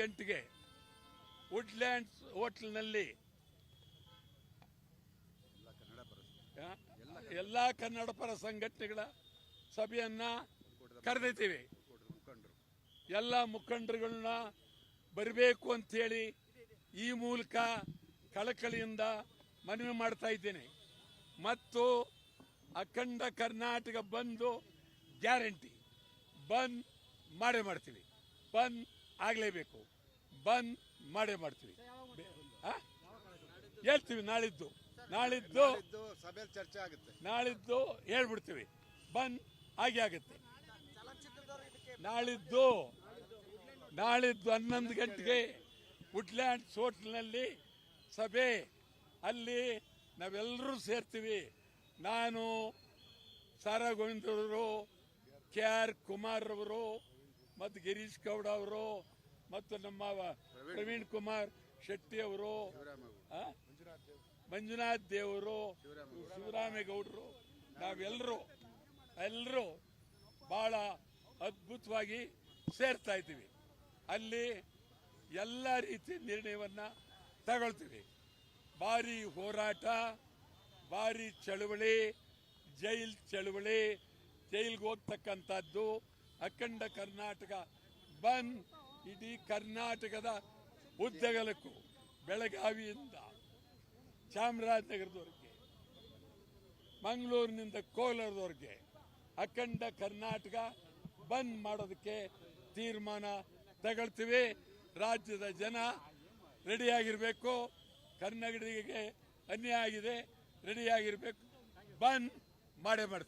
ಗಂಟೆಗೆ ವುಡ್ಲ್ಯಾಂಡ್ಸ್ ಹೋಟೆಲ್ನಲ್ಲಿ ಎಲ್ಲ ಕನ್ನಡ ಪರ ಸಂಘಟನೆಗಳ ಸಭೆಯನ್ನ ಕರೆದಿದ್ದೀವಿ. ಎಲ್ಲ ಮುಖಂಡರುಗಳನ್ನ ಬರಬೇಕು ಅಂತೇಳಿ ಈ ಮೂಲಕ ಕಳಕಳಿಯಿಂದ ಮನವಿ ಮಾಡ್ತಾ ಇದ್ದೇನೆ. ಮತ್ತು ಅಖಂಡ ಕರ್ನಾಟಕ ಬಂದು ಗ್ಯಾರಂಟಿ ಬಂದ್ ಮಾಡೇ ಮಾಡ್ತೀವಿ. ಬಂದ್ ಆಗಲೇಬೇಕು. ಬಂದ್ ಮಾಡೇ ಮಾಡ್ತೀವಿ. ಹೇಳ್ತೀವಿ ನಾಳಿದ್ದು ಸಭೆಯಲ್ಲಿ ಚರ್ಚೆ ಆಗುತ್ತೆ. ನಾಳಿದ್ದು ಹೇಳ್ಬಿಡ್ತೀವಿ. ಬಂದ್ ಹಾಗೆ ಆಗುತ್ತೆ. ನಾಳಿದ್ದು 11 ಗಂಟೆಗೆ ವುಡ್ಲ್ಯಾಂಡ್ಸ್ ಹೋಟೆಲ್ನಲ್ಲಿ ಸಭೆ. ಅಲ್ಲಿ ನಾವೆಲ್ಲರೂ ಸೇರ್ತೀವಿ. ನಾನು ಸಾರಾ ಗೋವಿಂದರವರು, KR ಕುಮಾರ್ ಅವರು, ಮತ್ತು ಗಿರೀಶ್ ಗೌಡ ಅವರು, ಮತ್ತು ನಮ್ಮ ಪ್ರವೀಣ್ ಕುಮಾರ್ ಶೆಟ್ಟಿ ಅವರು, ಮಂಜುನಾಥ್ ದೇವರು, ಶಿವರಾಮೇಗೌಡರು, ನಾವೆಲ್ಲರೂ ಬಹಳ ಅದ್ಭುತವಾಗಿ ಸೇರ್ತಾ ಇದ್ದೀವಿ. ಅಲ್ಲಿ ಎಲ್ಲ ರೀತಿಯ ನಿರ್ಣಯವನ್ನ ತಗೊಳ್ತೀವಿ. ಭಾರಿ ಹೋರಾಟ, ಭಾರಿ ಚಳುವಳಿ, ಚಳುವಳಿ, ಜೈಲ್ಗೆ ಹೋಗ್ತಕ್ಕಂಥದ್ದು. ಅಖಂಡ ಕರ್ನಾಟಕ ಬಂದ್ ಇಡೀ ಕರ್ನಾಟಕದ ಉದ್ದಗಲಕ್ಕೂ, ಬೆಳಗಾವಿಯಿಂದ ಚಾಮರಾಜನಗರದವರೆಗೆ, ಮಂಗಳೂರಿನಿಂದ ಕೋಲಾರದವರೆಗೆ ಅಖಂಡ ಕರ್ನಾಟಕ ಬಂದ್ ಮಾಡೋದಕ್ಕೆ ತೀರ್ಮಾನ ತಗೊಳ್ತೀವಿ. ರಾಜ್ಯದ ಜನ ರೆಡಿಯಾಗಿರಬೇಕು. ಕನ್ನಡಿಗರಿಗೆ ಅನ್ಯಾಯ ಆಗಿದೆ, ರೆಡಿಯಾಗಿರಬೇಕು. ಬಂದ್ ಮಾಡೇ ಮಾಡ್ತೀವಿ.